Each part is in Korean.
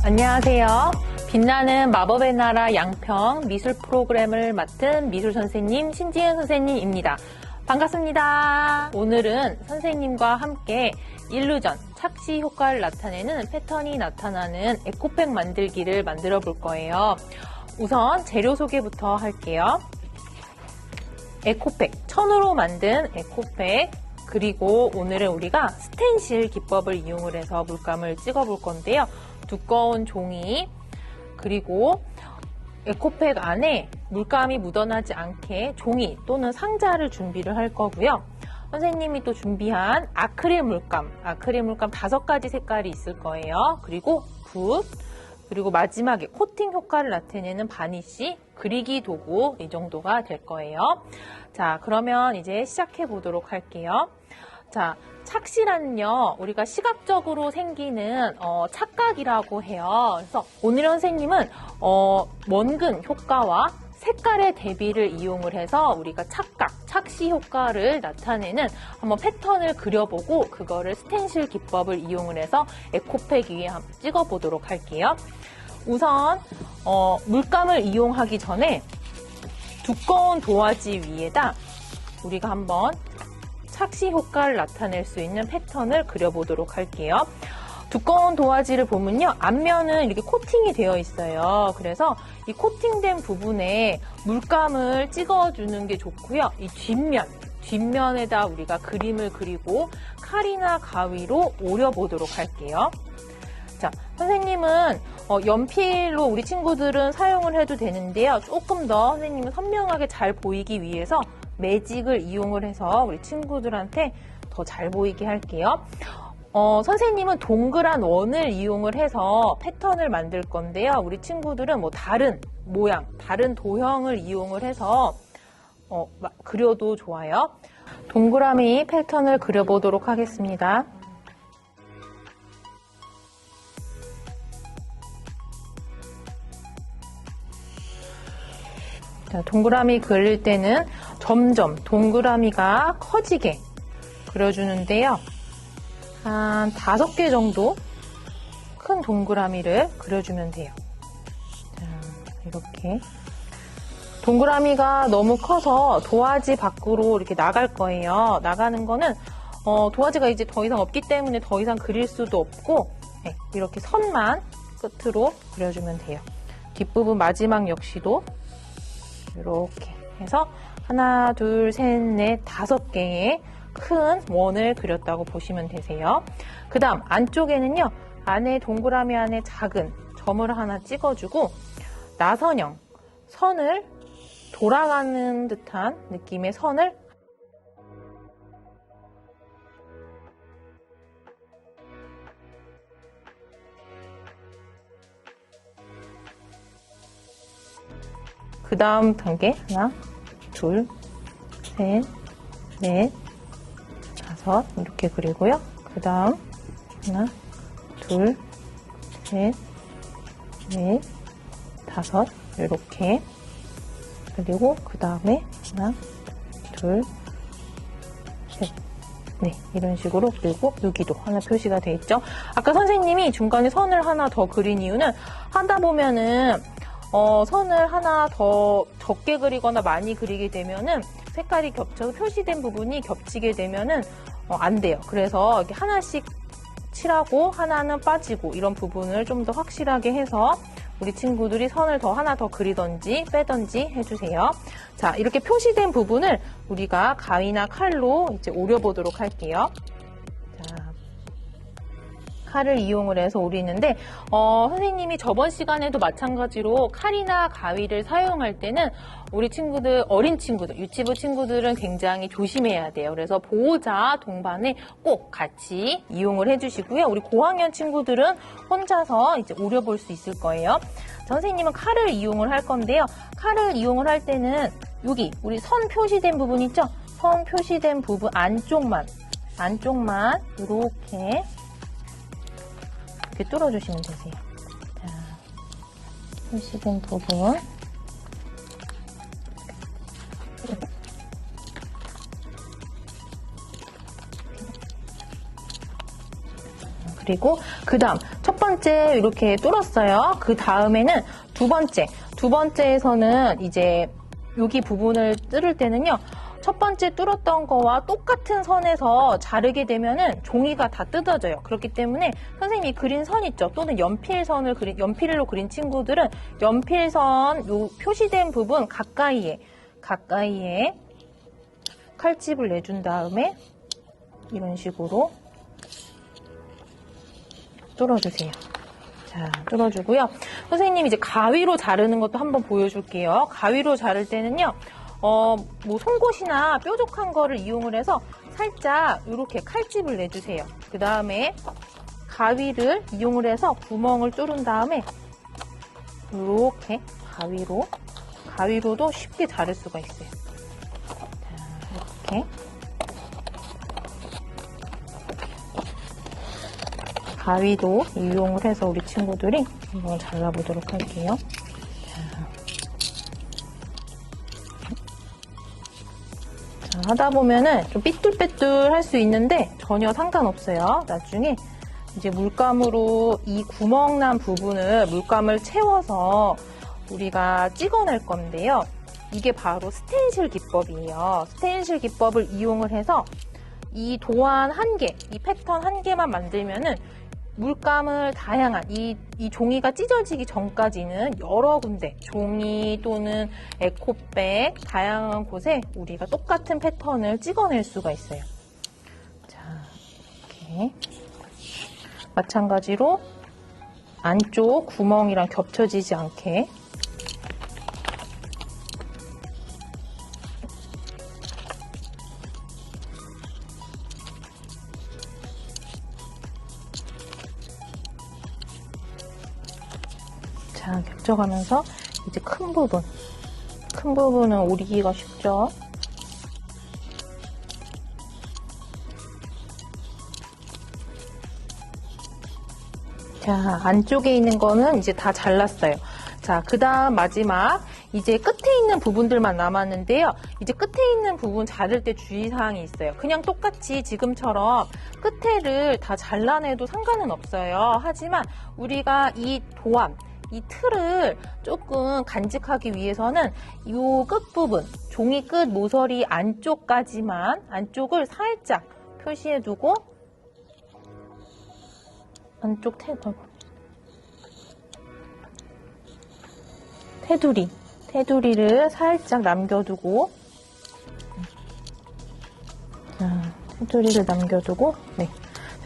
안녕하세요. 빛나는 마법의 나라 양평 미술 프로그램을 맡은 미술 선생님 신지은 선생님입니다. 반갑습니다. 오늘은 선생님과 함께 일루전, 착시 효과를 나타내는 패턴이 나타나는 에코백 만들기를 만들어 볼 거예요. 우선 재료 소개부터 할게요. 에코백, 천으로 만든 에코백, 그리고 오늘은 우리가 스텐실 기법을 이용을 해서 물감을 찍어 볼 건데요. 두꺼운 종이, 그리고 에코백 안에 물감이 묻어나지 않게 종이 또는 상자를 준비를 할 거고요. 선생님이 또 준비한 아크릴 물감 5가지 색깔이 있을 거예요. 그리고 붓, 그리고 마지막에 코팅 효과를 나타내는 바니쉬, 그리기 도구 이 정도가 될 거예요. 자, 그러면 이제 시작해 보도록 할게요. 자, 착시란요, 우리가 시각적으로 생기는 착각이라고 해요. 그래서 오늘 선생님은 원근 효과와 색깔의 대비를 이용을 해서 우리가 착각, 착시 효과를 나타내는 한번 패턴을 그려보고 그거를 스텐실 기법을 이용을 해서 에코백 위에 한번 찍어보도록 할게요. 우선 물감을 이용하기 전에 두꺼운 도화지 위에다 우리가 한번 착시 효과를 나타낼 수 있는 패턴을 그려보도록 할게요. 두꺼운 도화지를 보면요, 앞면은 이렇게 코팅이 되어 있어요. 그래서 이 코팅된 부분에 물감을 찍어주는 게 좋고요. 이 뒷면에다 우리가 그림을 그리고 칼이나 가위로 오려보도록 할게요. 자, 선생님은 연필로 우리 친구들은 사용을 해도 되는데요. 조금 더 선생님은 선명하게 잘 보이기 위해서 매직을 이용을 해서 우리 친구들한테 더 잘 보이게 할게요. 선생님은 동그란 원을 이용을 해서 패턴을 만들 건데요. 우리 친구들은 뭐 다른 모양, 다른 도형을 이용을 해서 그려도 좋아요. 동그라미 패턴을 그려보도록 하겠습니다. 자, 동그라미 그릴 때는 점점 동그라미가 커지게 그려주는데요. 한 5개 정도 큰 동그라미를 그려주면 돼요. 자, 이렇게. 동그라미가 너무 커서 도화지 밖으로 이렇게 나갈 거예요. 나가는 거는 도화지가 이제 더 이상 없기 때문에 더 이상 그릴 수도 없고, 네, 이렇게 선만 끝으로 그려주면 돼요. 뒷부분 마지막 역시도 이렇게 해서 하나, 둘, 셋, 넷, 5개의 큰 원을 그렸다고 보시면 되세요. 그 다음 안쪽에는요, 안에 동그라미 안에 작은 점을 하나 찍어주고 나선형 선을 돌아가는 듯한 느낌의 선을 그 다음 단계 하나, 둘, 셋, 넷, 5 이렇게 그리고요. 그 다음 하나, 둘, 셋, 넷, 5 이렇게 그리고 그 다음에 하나, 둘, 셋, 네, 이런 식으로 그리고 여기도 하나 표시가 돼 있죠. 아까 선생님이 중간에 선을 하나 더 그린 이유는 하다 보면은 선을 하나 더 적게 그리거나 많이 그리게 되면은 색깔이 겹쳐서 표시된 부분이 겹치게 되면은 안 돼요. 그래서 이렇게 하나씩 칠하고 하나는 빠지고 이런 부분을 좀 더 확실하게 해서 우리 친구들이 선을 하나 더 그리던지 빼던지 해주세요. 자, 이렇게 표시된 부분을 우리가 가위나 칼로 이제 오려보도록 할게요. 자, 칼을 이용을 해서 오리는데 선생님이 저번 시간에도 마찬가지로 칼이나 가위를 사용할 때는 우리 친구들, 어린 친구들, 유치부 친구들은 굉장히 조심해야 돼요. 그래서 보호자 동반에 꼭 같이 이용을 해주시고요. 우리 고학년 친구들은 혼자서 이제 오려볼 수 있을 거예요. 선생님은 칼을 이용을 할 건데요. 칼을 이용을 할 때는 여기 우리 선 표시된 부분 있죠? 선 표시된 부분 안쪽만 이렇게 뚫어주시면 되세요. 자, 표시된 부분 그리고 그 다음 첫 번째 이렇게 뚫었어요. 그 다음에는 두 번째에서는 이제 여기 부분을 뚫을 때는요. 첫 번째 뚫었던 거와 똑같은 선에서 자르게 되면은 종이가 다 뜯어져요. 그렇기 때문에 선생님이 그린 선 있죠? 또는 연필로 그린 친구들은 연필선 요 표시된 부분 가까이에 칼집을 내준 다음에 이런 식으로 뚫어주세요. 자, 뚫어주고요. 선생님이 이제 가위로 자르는 것도 한번 보여줄게요. 가위로 자를 때는요. 뭐 송곳이나 뾰족한 거를 이용을 해서 살짝 이렇게 칼집을 내주세요. 그 다음에 가위를 이용을 해서 구멍을 뚫은 다음에 이렇게 가위로도 쉽게 자를 수가 있어요. 자, 이렇게 가위도 이용을 해서 우리 친구들이 한번 잘라보도록 할게요. 하다 보면은 좀 삐뚤빼뚤 할 수 있는데 전혀 상관없어요. 나중에 이제 물감으로 이 구멍난 부분을 물감을 채워서 우리가 찍어낼 건데요. 이게 바로 스텐실 기법이에요. 스텐실 기법을 이용을 해서 이 도안 한 개, 이 패턴 한 개만 만들면은 물감을 다양한 이 종이가 찢어지기 전까지는 여러 군데 종이 또는 에코백 다양한 곳에 우리가 똑같은 패턴을 찍어낼 수가 있어요. 자, 이렇게 마찬가지로 안쪽 구멍이랑 겹쳐지지 않게 자, 겹쳐가면서 이제 큰 부분은 오리기가 쉽죠. 자, 안쪽에 있는 거는 이제 다 잘랐어요. 자, 그 다음 마지막 이제 끝에 있는 부분들만 남았는데요. 이제 끝에 있는 부분 자를 때 주의사항이 있어요. 그냥 똑같이 지금처럼 끝에를 다 잘라내도 상관은 없어요. 하지만 우리가 이 도안 이 틀을 조금 간직하기 위해서는 이 끝부분, 종이 끝 모서리 안쪽을 살짝 표시해두고 안쪽 테두리를 살짝 남겨두고 테두리를 남겨두고 네.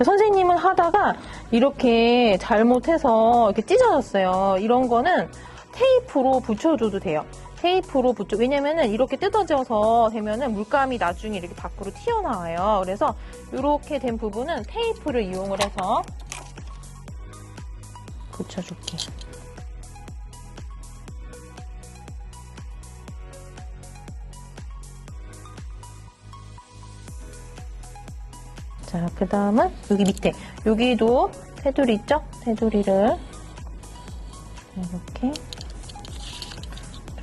선생님은 하다가 이렇게 잘못해서 이렇게 찢어졌어요. 이런 거는 테이프로 붙여줘도 돼요. 왜냐면은 이렇게 뜯어져서 되면은 물감이 나중에 이렇게 밖으로 튀어나와요. 그래서 이렇게 된 부분은 테이프를 이용을 해서 붙여줄게요. 자, 그 다음은 여기 밑에 여기도 테두리 있죠? 테두리를 이렇게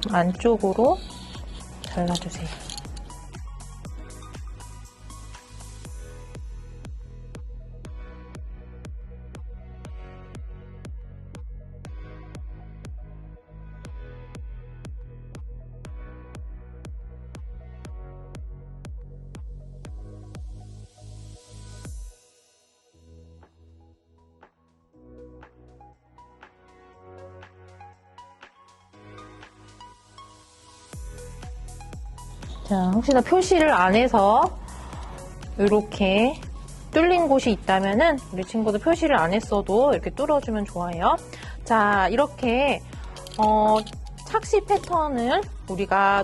좀 안쪽으로 잘라주세요. 자, 혹시나 표시를 안 해서 이렇게 뚫린 곳이 있다면은 우리 친구도 표시를 안 했어도 이렇게 뚫어주면 좋아요. 자, 이렇게 착시 패턴을 우리가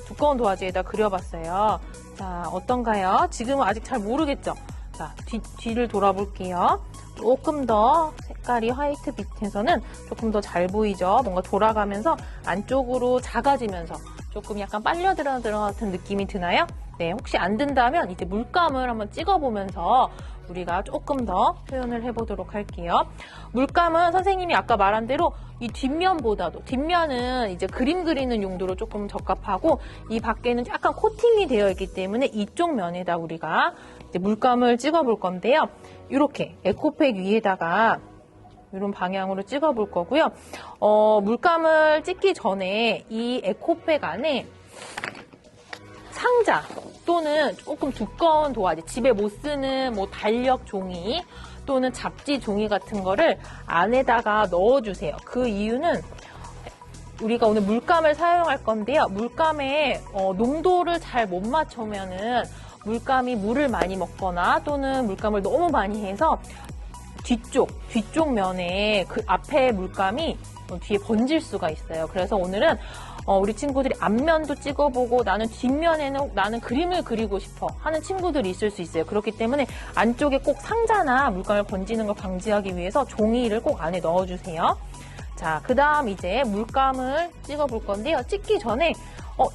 두꺼운 도화지에다 그려봤어요. 자, 어떤가요? 지금은 아직 잘 모르겠죠? 자, 뒤를 돌아볼게요. 조금 더 색깔이 화이트 빛에서는 조금 더 잘 보이죠? 뭔가 돌아가면서 안쪽으로 작아지면서 조금 약간 빨려 들어간 같은 느낌이 드나요? 네, 혹시 안 든다면 이제 물감을 한번 찍어보면서 우리가 조금 더 표현을 해보도록 할게요. 물감은 선생님이 아까 말한 대로 이 뒷면은 이제 그림 그리는 용도로 조금 적합하고 이 밖에는 약간 코팅이 되어 있기 때문에 이쪽 면에다 우리가 이제 물감을 찍어볼 건데요. 이렇게 에코백 위에다가 이런 방향으로 찍어볼 거고요. 물감을 찍기 전에 이 에코백 안에 상자 또는 조금 두꺼운 도화지, 집에 못 쓰는 뭐 달력 종이 또는 잡지 종이 같은 거를 안에다가 넣어주세요. 그 이유는 우리가 오늘 물감을 사용할 건데요. 물감의 농도를 잘 못 맞추면은 물감이 물을 많이 먹거나 또는 물감을 너무 많이 해서 뒤쪽 면에 그 앞에 물감이 뒤에 번질 수가 있어요. 그래서 오늘은 우리 친구들이 앞면도 찍어보고 나는 뒷면에는 나는 그림을 그리고 싶어 하는 친구들이 있을 수 있어요. 그렇기 때문에 안쪽에 꼭 상자나 물감을 번지는 걸 방지하기 위해서 종이를 꼭 안에 넣어주세요. 자, 그 다음 이제 물감을 찍어볼 건데요. 찍기 전에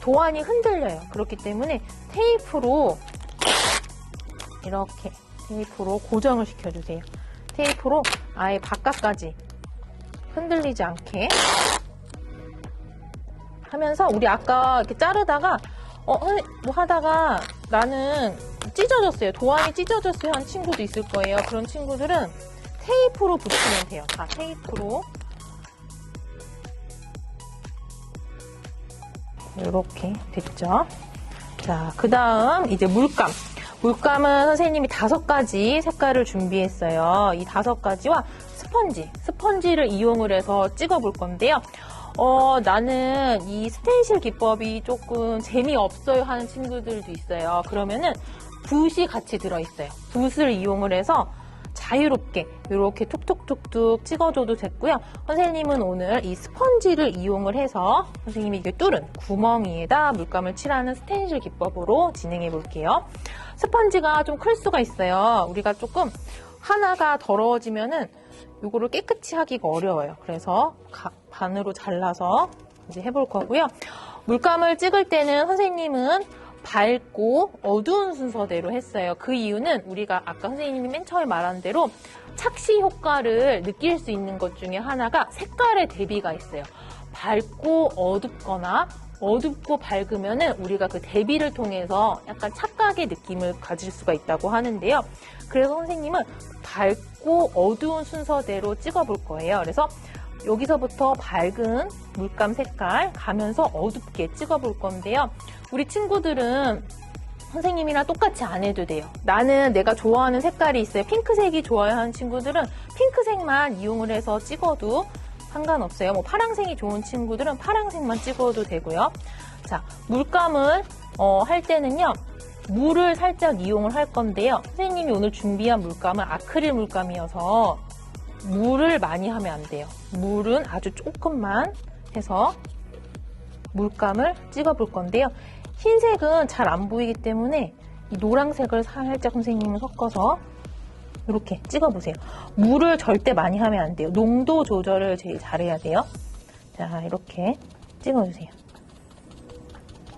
도안이 흔들려요. 그렇기 때문에 테이프로 이렇게 테이프로 고정을 시켜주세요. 테이프로 아예 바깥까지 흔들리지 않게 하면서 우리 아까 이렇게 자르다가 뭐 하다가 나는 찢어졌어요. 도안이 찢어졌어요 하는 친구도 있을 거예요. 그런 친구들은 테이프로 붙이면 돼요. 자, 테이프로 이렇게 됐죠. 자, 그 다음 이제 물감은 선생님이 5가지 색깔을 준비했어요. 이 5가지와 스펀지를 이용을 해서 찍어볼 건데요. 나는 이 스텐실 기법이 조금 재미없어요 하는 친구들도 있어요. 그러면은 붓이 같이 들어있어요. 붓을 이용을 해서 자유롭게 이렇게 툭툭툭툭 찍어줘도 됐고요. 선생님은 오늘 이 스펀지를 이용을 해서 선생님이 이게 뚫은 구멍이에다 물감을 칠하는 스텐실 기법으로 진행해 볼게요. 스펀지가 좀 클 수가 있어요. 우리가 조금 하나가 더러워지면은 이거를 깨끗이 하기가 어려워요. 그래서 반으로 잘라서 이제 해볼 거고요. 물감을 찍을 때는 선생님은 밝고 어두운 순서대로 했어요. 그 이유는 우리가 아까 선생님이 맨 처음에 말한 대로 착시 효과를 느낄 수 있는 것 중에 하나가 색깔의 대비가 있어요. 밝고 어둡거나 어둡고 밝으면은 우리가 그 대비를 통해서 약간 착각의 느낌을 가질 수가 있다고 하는데요. 그래서 선생님은 밝고 어두운 순서대로 찍어볼 거예요. 그래서 여기서부터 밝은 물감 색깔 가면서 어둡게 찍어볼 건데요. 우리 친구들은 선생님이랑 똑같이 안 해도 돼요. 나는 내가 좋아하는 색깔이 있어요. 핑크색이 좋아요 하는 친구들은 핑크색만 이용을 해서 찍어도 상관없어요. 뭐 파랑색이 좋은 친구들은 파랑색만 찍어도 되고요. 자, 물감을 할 때는요. 물을 살짝 이용을 할 건데요. 선생님이 오늘 준비한 물감은 아크릴 물감이어서 물을 많이 하면 안 돼요. 물은 아주 조금만 해서 물감을 찍어볼 건데요. 흰색은 잘 안 보이기 때문에 이 노란색을 살짝 선생님이 섞어서 이렇게 찍어보세요. 물을 절대 많이 하면 안 돼요. 농도 조절을 제일 잘해야 돼요. 자, 이렇게 찍어주세요.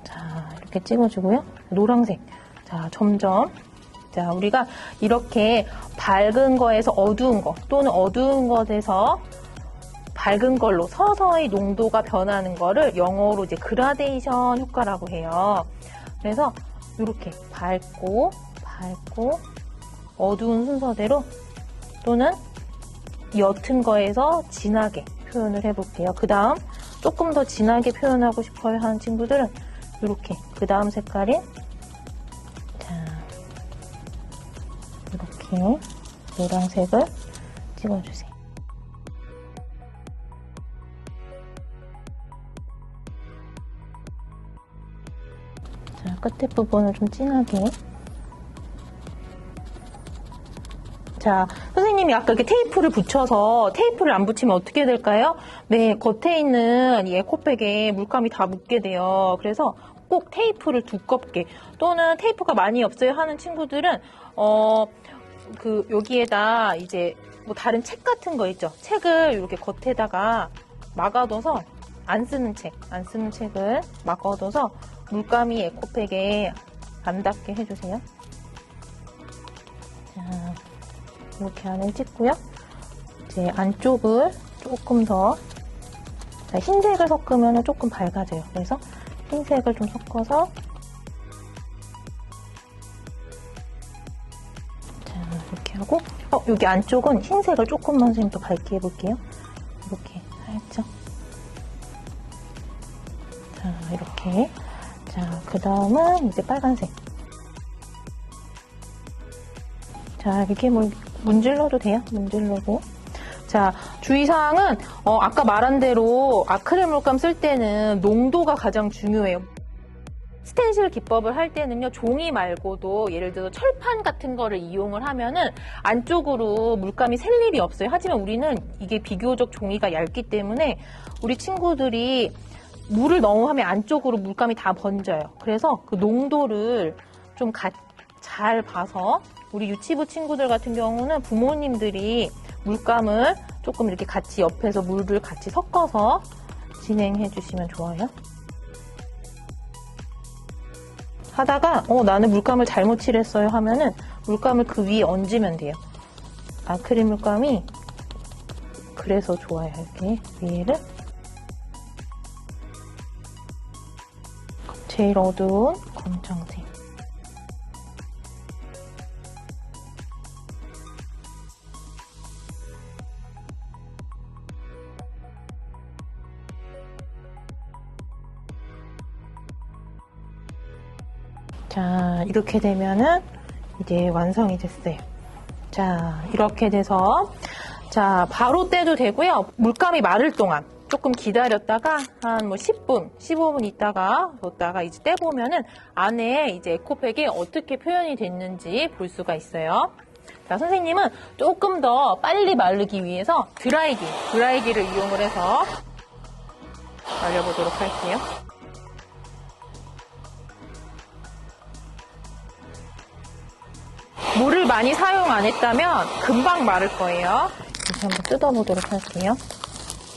자, 이렇게 찍어주고요. 노란색. 자, 점점. 자, 우리가 이렇게 밝은 거에서 어두운 거 또는 어두운 것에서 밝은 걸로 서서히 농도가 변하는 거를 영어로 이제 그라데이션 효과라고 해요. 그래서 이렇게 밝고 어두운 순서대로 또는 옅은 거에서 진하게 표현을 해볼게요. 그 다음 조금 더 진하게 표현하고 싶어요 하는 친구들은 이렇게 그 다음 색깔인 이렇게 노란색을 찍어주세요. 자, 끝에 부분을 좀 진하게. 자, 선생님이 아까 이렇게 테이프를 붙여서 테이프를 안 붙이면 어떻게 될까요? 네, 겉에 있는 이 에코백에 물감이 다 묻게 돼요. 그래서 꼭 테이프를 두껍게 또는 테이프가 많이 없어요 하는 친구들은 여기에다 이제 뭐 다른 책 같은 거 있죠. 책을 이렇게 겉에다가 막아둬서 안 쓰는 책을 막아둬서 물감이 에코백에 안 닿게 해주세요. 자, 이렇게 안에 찍고요. 이제 안쪽을 조금 더 흰색을 섞으면 조금 밝아져요. 그래서 흰색을 좀 섞어서 이렇게 하고 여기 안쪽은 흰색을 조금만 선생님 더 밝게 해볼게요. 이렇게 살짝. 자, 이렇게. 자, 그 다음은 이제 빨간색. 자, 이렇게 뭐 문질러도 돼요. 문질러고. 자, 주의사항은 아까 말한 대로 아크릴 물감 쓸 때는 농도가 가장 중요해요. 스텐실 기법을 할 때는요, 종이 말고도 예를 들어서 철판 같은 거를 이용을 하면은 안쪽으로 물감이 셀 일이 없어요. 하지만 우리는 이게 비교적 종이가 얇기 때문에 우리 친구들이 물을 너무 하면 안쪽으로 물감이 다 번져요. 그래서 그 농도를 좀 잘 봐서 우리 유치부 친구들 같은 경우는 부모님들이 물감을 조금 이렇게 같이 옆에서 물을 같이 섞어서 진행해 주시면 좋아요. 하다가 나는 물감을 잘못 칠했어요 하면은 물감을 그 위에 얹으면 돼요. 아크릴 물감이 그래서 좋아요. 이렇게 위에를 제일 어두운 검정색. 자, 이렇게 되면은 이제 완성이 됐어요. 자, 이렇게 돼서 자, 바로 떼도 되고요. 물감이 마를 동안 조금 기다렸다가 한 뭐 10분, 15분 있다가 뒀다가 이제 떼보면은 안에 이제 에코백이 어떻게 표현이 됐는지 볼 수가 있어요. 자, 선생님은 조금 더 빨리 마르기 위해서 드라이기를 이용을 해서 말려보도록 할게요. 물을 많이 사용 안 했다면 금방 마를 거예요. 이렇게 한번 뜯어보도록 할게요.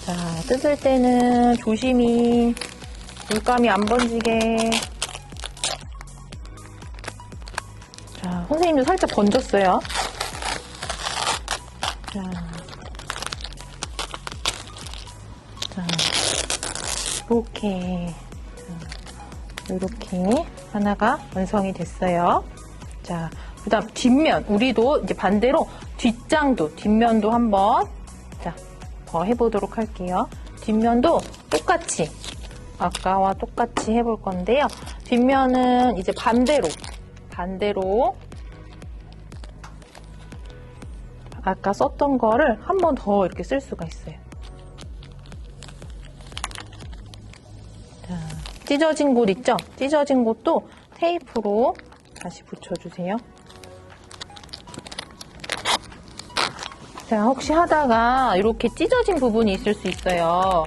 자, 뜯을 때는 조심히 물감이 안 번지게. 자, 선생님도 살짝 번졌어요. 자, 이렇게 하나가 완성이 됐어요. 자, 그 다음 뒷면, 우리도 이제 반대로 뒷면도 한번 더 해보도록 할게요. 뒷면도 똑같이 아까와 똑같이 해볼 건데요. 뒷면은 이제 반대로 아까 썼던 거를 한 번 더 이렇게 쓸 수가 있어요. 자, 찢어진 곳 있죠? 찢어진 곳도 테이프로 다시 붙여주세요. 자, 혹시 하다가 이렇게 찢어진 부분이 있을 수 있어요.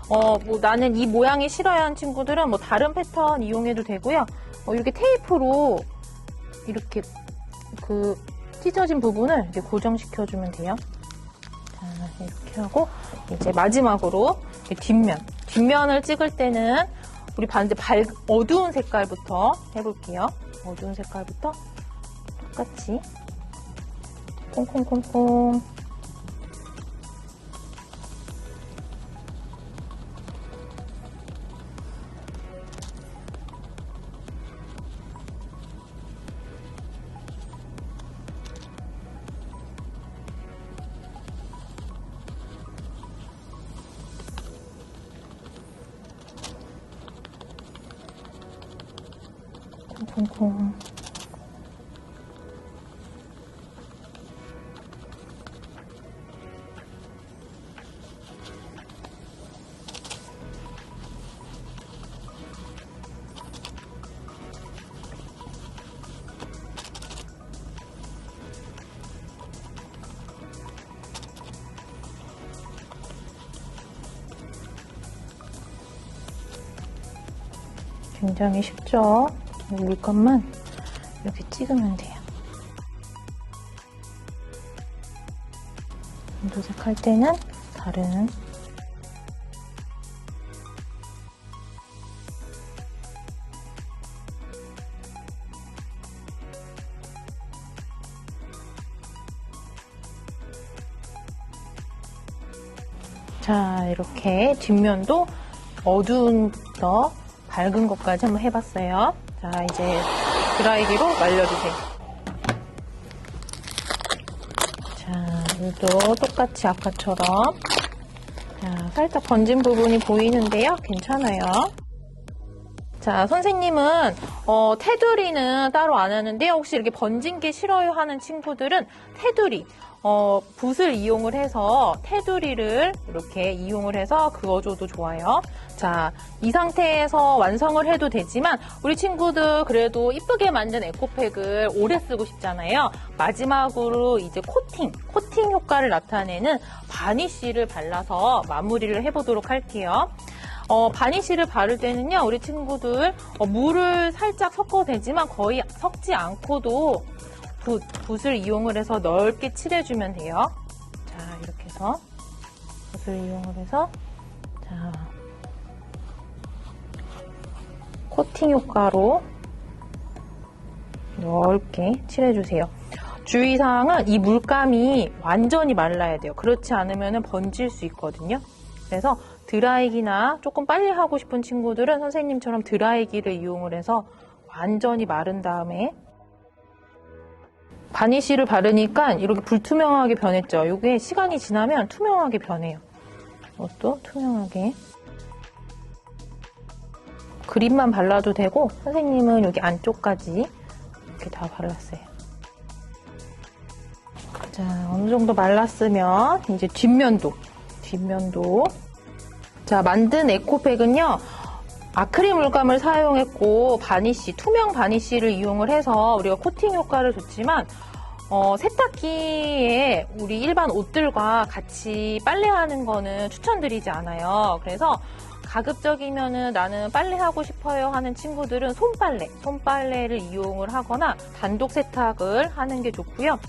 뭐 나는 이 모양이 싫어요 하는 친구들은 뭐 다른 패턴 이용해도 되고요. 이렇게 테이프로 이렇게 그 찢어진 부분을 이렇게 고정시켜주면 돼요. 자, 이렇게 하고 이제 마지막으로 뒷면을 찍을 때는 우리 반대 어두운 색깔부터 해볼게요. 어두운 색깔부터 똑같이 콩콩콩콩. 콩콩콩. 굉장히 쉽죠? 물감만 이렇게 찍으면 돼요. 도색할 때는 다른 자, 이렇게 뒷면도 어두운부터 밝은 것까지 한번 해봤어요. 자, 이제 드라이기로 말려주세요. 자, 물도 똑같이 아까처럼. 자, 살짝 번진 부분이 보이는데요. 괜찮아요. 자, 선생님은 테두리는 따로 안 하는데요. 혹시 이렇게 번진 게 싫어요 하는 친구들은 테두리, 붓을 이용을 해서 테두리를 이렇게 이용을 해서 그어줘도 좋아요. 자, 이 상태에서 완성을 해도 되지만 우리 친구들 그래도 이쁘게 만든 에코백을 오래 쓰고 싶잖아요. 마지막으로 이제 코팅 효과를 나타내는 바니쉬를 발라서 마무리를 해보도록 할게요. 바니쉬를 바를 때는요, 우리 친구들 물을 살짝 섞어도 되지만 거의 섞지 않고도 붓을 이용을 해서 넓게 칠해주면 돼요. 자, 이렇게 해서 붓을 이용을 해서 자, 코팅 효과로 넓게 칠해주세요. 주의사항은 이 물감이 완전히 말라야 돼요. 그렇지 않으면 번질 수 있거든요. 그래서 드라이기나 조금 빨리 하고 싶은 친구들은 선생님처럼 드라이기를 이용을 해서 완전히 마른 다음에 바니쉬를 바르니까 이렇게 불투명하게 변했죠. 이게 시간이 지나면 투명하게 변해요. 이것도 투명하게. 그립만 발라도 되고 선생님은 여기 안쪽까지 이렇게 다 발랐어요. 자, 어느 정도 말랐으면 이제 뒷면도. 자, 만든 에코백은요, 아크릴 물감을 사용했고 바니쉬, 투명 바니쉬를 이용을 해서 우리가 코팅 효과를 줬지만 세탁기에 우리 일반 옷들과 같이 빨래하는 거는 추천드리지 않아요. 그래서 가급적이면은 나는 빨래하고 싶어요 하는 친구들은 손빨래를 이용을 하거나 단독 세탁을 하는 게 좋고요.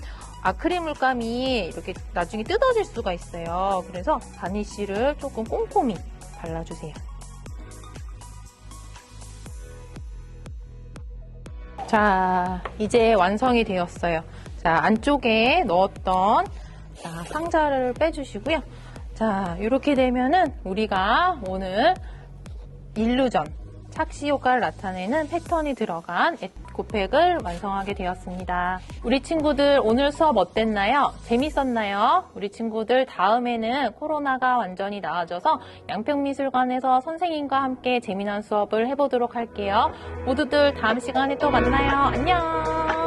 아크릴 물감이 이렇게 나중에 뜯어질 수가 있어요. 그래서 바니쉬를 조금 꼼꼼히 발라주세요. 자, 이제 완성이 되었어요. 자, 안쪽에 넣었던 상자를 빼주시고요. 자, 이렇게 되면은 우리가 오늘 일루전, 착시 효과를 나타내는 패턴이 들어간 에코백을 완성하게 되었습니다. 우리 친구들 오늘 수업 어땠나요? 재밌었나요? 우리 친구들 다음에는 코로나가 완전히 나아져서 양평미술관에서 선생님과 함께 재미난 수업을 해보도록 할게요. 모두들 다음 시간에 또 만나요. 안녕!